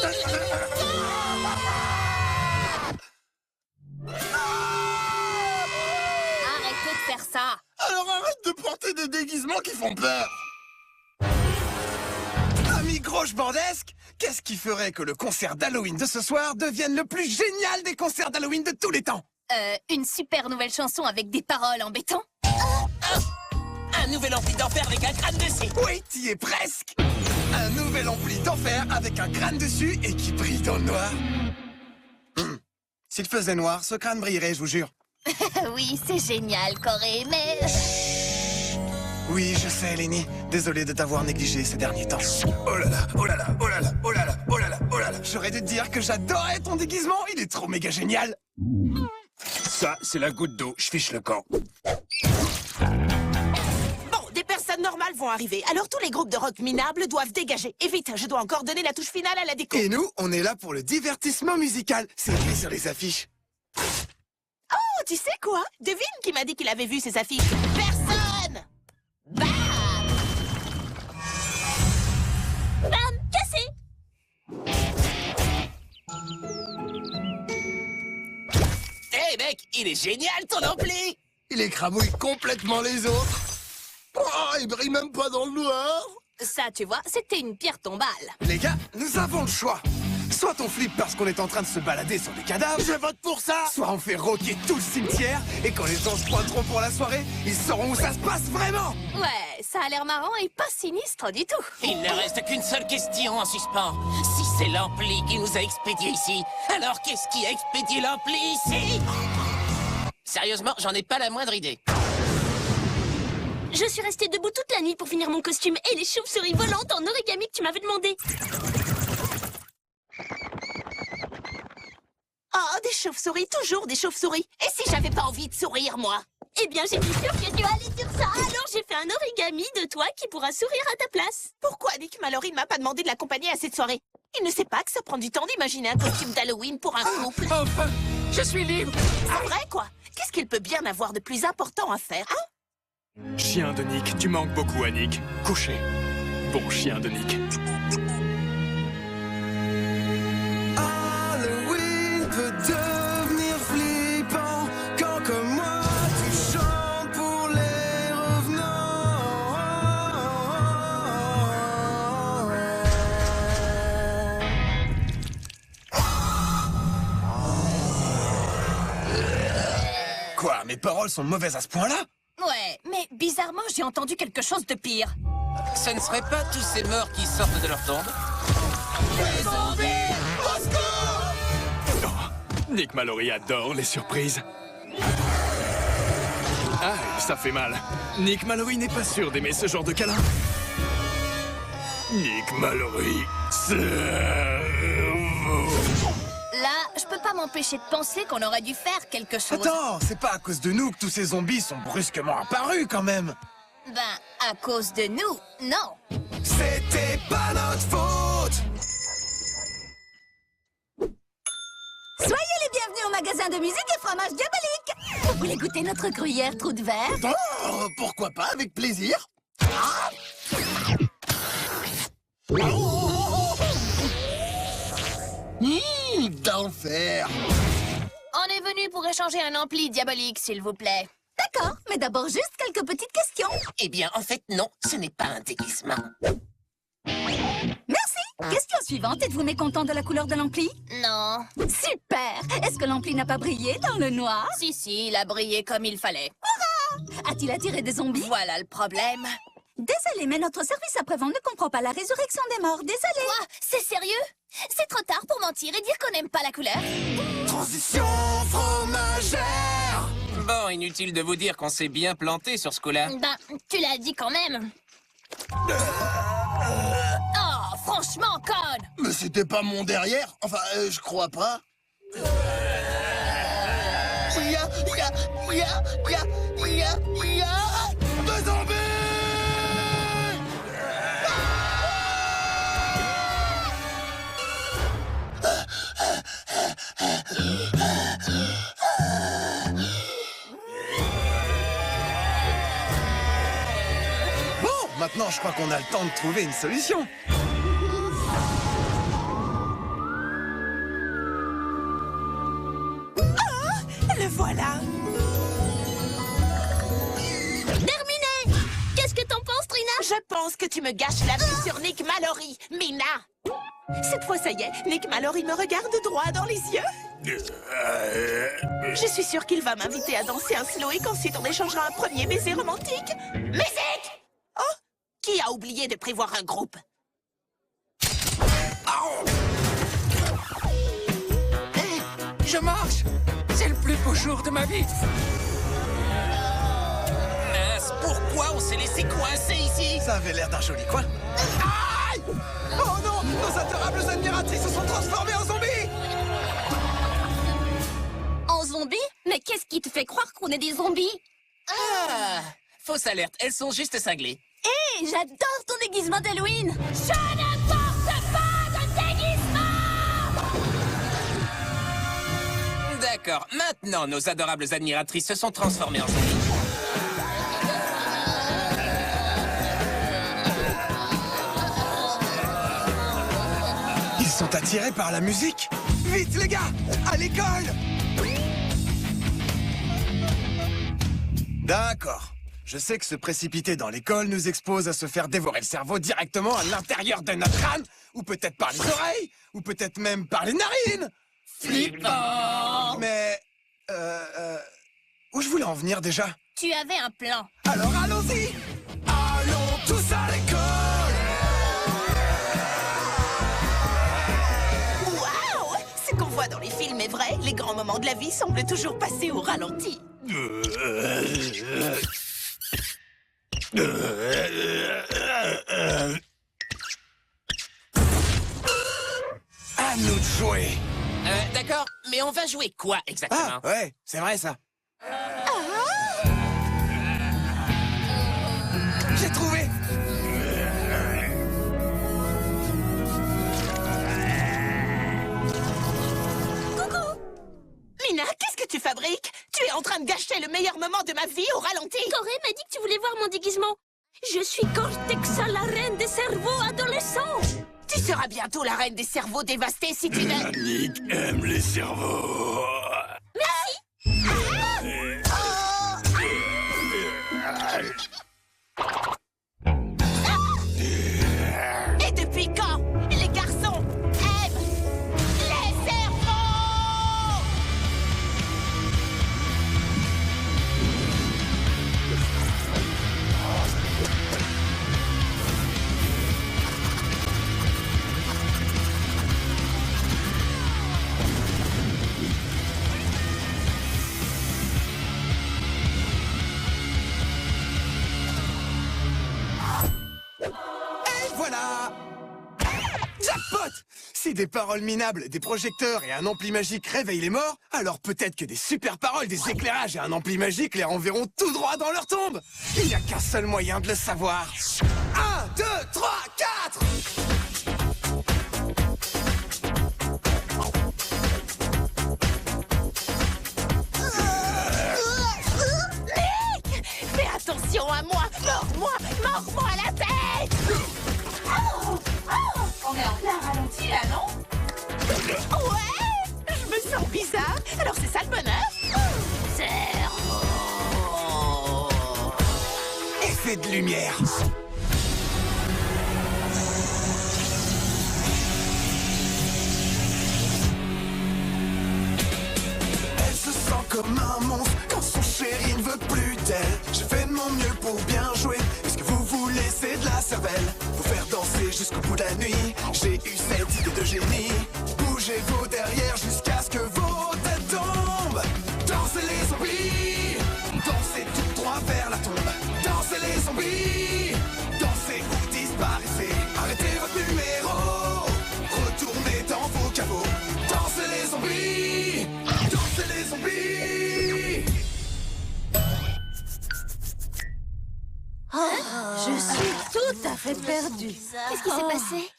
Arrêtez de faire ça. Alors arrête de porter des déguisements qui font peur. Ami Groche Bordesque, qu'est-ce qui ferait que le concert d'Halloween de ce soir devienne le plus génial des concerts d'Halloween de tous les temps? Une super nouvelle chanson avec des paroles en béton. Un nouvel ampli d'enfer avec un crâne dessus. Oui, t'y es presque. Un nouvel ampli d'enfer avec un crâne dessus et qui brille dans le noir. S'il faisait noir, ce crâne brillerait, je vous jure. Oui, c'est génial, Corée, mais... Oui, je sais, Lenny. Désolé de t'avoir négligé ces derniers temps. Oh là là, oh là là, oh là là, oh là là, oh là là, oh là là. J'aurais dû te dire que j'adorais ton déguisement. Il est trop méga génial. Ça, c'est la goutte d'eau. Je fiche le camp. Bon, des personnes normales vont arriver. Alors tous les groupes de rock minables doivent dégager. Et vite, je dois encore donner la touche finale à la déco. Et nous, on est là pour le divertissement musical. C'est écrit sur les affiches. Oh, tu sais quoi? Devine qui m'a dit qu'il avait vu ces affiches. Personne! Bam! Bam! Cassé! Hé mec, il est génial ton ampli! Il écrabouille complètement les autres. Oh, il brille même pas dans le noir. Ça, tu vois, c'était une pierre tombale. Les gars, nous avons le choix. Soit on flippe parce qu'on est en train de se balader sur des cadavres. Je vote pour ça. Soit on fait rocker tout le cimetière. Et quand les gens se pointeront pour la soirée, ils sauront où ça se passe vraiment. Ouais, ça a l'air marrant et pas sinistre du tout. Il ne reste qu'une seule question en suspens. Si c'est l'ampli qui nous a expédiés ici, alors qu'est-ce qui a expédié l'ampli ici? Sérieusement, j'en ai pas la moindre idée. Je suis restée debout toute la nuit pour finir mon costume et les chauves-souris volantes en origami que tu m'avais demandé. Oh, des chauves-souris, toujours des chauves-souris. Et si j'avais pas envie de sourire, moi? Eh bien, j'étais sûre que tu allais dire ça. Alors, j'ai fait un origami de toi qui pourra sourire à ta place. Pourquoi Nick Mallory ne m'a pas demandé de l'accompagner à cette soirée? Il ne sait pas que ça prend du temps d'imaginer un costume d'Halloween pour un couple. Enfin, je suis libre. C'est vrai, quoi? Qu'est-ce qu'il peut bien avoir de plus important à faire, hein? Chien de Nick, tu manques beaucoup à Nick. Couché. Bon chien de Nick. Halloween peut devenir flippant quand comme moi tu chantes pour les revenants. Quoi, mes paroles sont mauvaises à ce point-là? Ouais, mais bizarrement, j'ai entendu quelque chose de pire. Ce ne seraient pas tous ces morts qui sortent de leur tombe? Oh, Nick Mallory adore les surprises. Ah, ça fait mal. Nick Mallory n'est pas sûr d'aimer ce genre de câlin. Nick Mallory, cerveau. Là, je peux pas m'empêcher de penser qu'on aurait dû faire quelque chose. Attends, c'est pas à cause de nous que tous ces zombies sont brusquement apparus quand même. Ben, à cause de nous, non. C'était pas notre faute. Soyez les bienvenus au magasin de musique et fromage diabolique. Vous voulez goûter notre gruyère trou de verre? Oh, pourquoi pas, avec plaisir. D'enfer. On est venu pour échanger un ampli diabolique, s'il vous plaît. D'accord, mais d'abord juste quelques petites questions. Eh bien, en fait, non, ce n'est pas un déguisement. Merci. Question suivante, êtes-vous mécontent de la couleur de l'ampli? Non. Super. Est-ce que l'ampli n'a pas brillé dans le noir? Si, il a brillé comme il fallait. Hurrah! A-t-il attiré des zombies? Voilà le problème. Désolé, mais notre service après-vente ne comprend pas la résurrection des morts. Désolé. Quoi? C'est sérieux? C'est trop tard pour mentir et dire qu'on n'aime pas la couleur. Transition fromagère. Bon, inutile de vous dire qu'on s'est bien planté sur ce coup-là. Ben, tu l'as dit quand même. Oh, franchement, conne. Mais c'était pas mon derrière. Enfin, je crois pas. Deux zombies. Bon, maintenant je crois qu'on a le temps de trouver une solution. Je pense que tu me gâches la vue sur Nick Mallory, Mina. Cette fois, ça y est, Nick Mallory me regarde droit dans les yeux. Je suis sûre qu'il va m'inviter à danser un slow et qu'ensuite on échangera un premier baiser romantique. Musique! Oh, qui a oublié de prévoir un groupe? Je marche! C'est le plus beau jour de ma vie! Mince, pourquoi on s'est laissé coincer ici? Ça avait l'air d'un joli coin. Aïe! Oh non! Nos adorables admiratrices se sont transformées en zombies! En zombies? Mais qu'est-ce qui te fait croire qu'on est des zombies? Ah! Fausse alerte, elles sont juste cinglées. Hé, j'adore ton déguisement d'Halloween! Je ne porte pas de déguisement! D'accord, maintenant nos adorables admiratrices se sont transformées en zombies. Ils sont attirés par la musique! Vite les gars! À l'école! D'accord. Je sais que se précipiter dans l'école nous expose à se faire dévorer le cerveau directement à l'intérieur de notre crâne, ou peut-être par les oreilles, ou peut-être même par les narines! Flippant! Mais... où je voulais en venir déjà? Tu avais un plan. Alors allons-y! Allons tous à l'école! Waouh! Ce qu'on voit dans les films est vrai, les grands moments de la vie semblent toujours passer au ralenti. À nous de jouer! D'accord, mais on va jouer quoi exactement? Ah, ouais, c'est vrai ça. J'ai trouvé! Coucou! Mina, qu'est-ce que tu fabriques? Tu es en train de gâcher le meilleur moment de ma vie au ralenti! Corée m'a dit que tu voulais voir mon déguisement. Je suis Cortexa, la reine des cerveaux adolescents. Tu seras bientôt la reine des cerveaux dévastés si tu ne... Nick aime les cerveaux. Et depuis quand les garçons aiment les cerveaux? Voilà! Jackpot! Si des paroles minables, des projecteurs et un ampli magique réveillent les morts, alors peut-être que des super paroles, des éclairages et un ampli magique les renverront tout droit dans leur tombe! Il n'y a qu'un seul moyen de le savoir. 1, 2, 3, 4! Nick! Fais attention à moi! Mords-moi à la tête! On est en plein ralenti là, non? Ouais! Je me sens bizarre. Alors c'est ça le bonheur? Cerveau. Effet de lumière. Elle se sent comme un monstre quand son chéri ne veut plus d'elle. Je fais de mon mieux pour bien jouer. Est-ce que vous voulez, c'est de la cervelle? Vous faire danser jusqu'au bout de la nuit. J'ai eu cette idée de génie. Bougez vos derrière jusqu'à ce que vos têtes tombent. Dansez les zombies. Dansez tout droit vers la tombe. Dansez les zombies. Dansez ou disparaissez. Arrêtez votre numéro. Retournez dans vos caveaux. Dansez les zombies. Dansez les zombies. Je suis tout à fait perdue. Qu'est-ce qui s'est passé?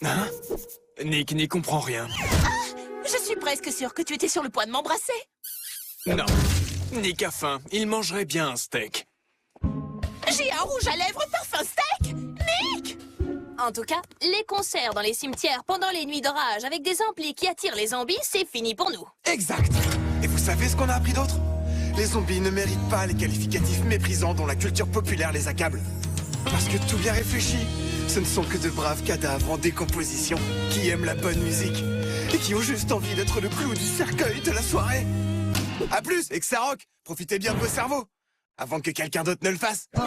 Hein? Nick n'y comprend rien. Je suis presque sûre que tu étais sur le point de m'embrasser. Non. Nick a faim. Il mangerait bien un steak. J'ai un rouge à lèvres parfum steak. Nick! En tout cas, les concerts dans les cimetières pendant les nuits d'orage avec des amplis qui attirent les zombies, c'est fini pour nous. Exact. Et vous savez ce qu'on a appris d'autre? Les zombies ne méritent pas les qualificatifs méprisants dont la culture populaire les accable. Parce que tout bien réfléchi, ce ne sont que de braves cadavres en décomposition qui aiment la bonne musique et qui ont juste envie d'être le clou du cercueil de la soirée. A plus, et que ça rock, profitez bien de vos cerveaux, avant que quelqu'un d'autre ne le fasse. Ah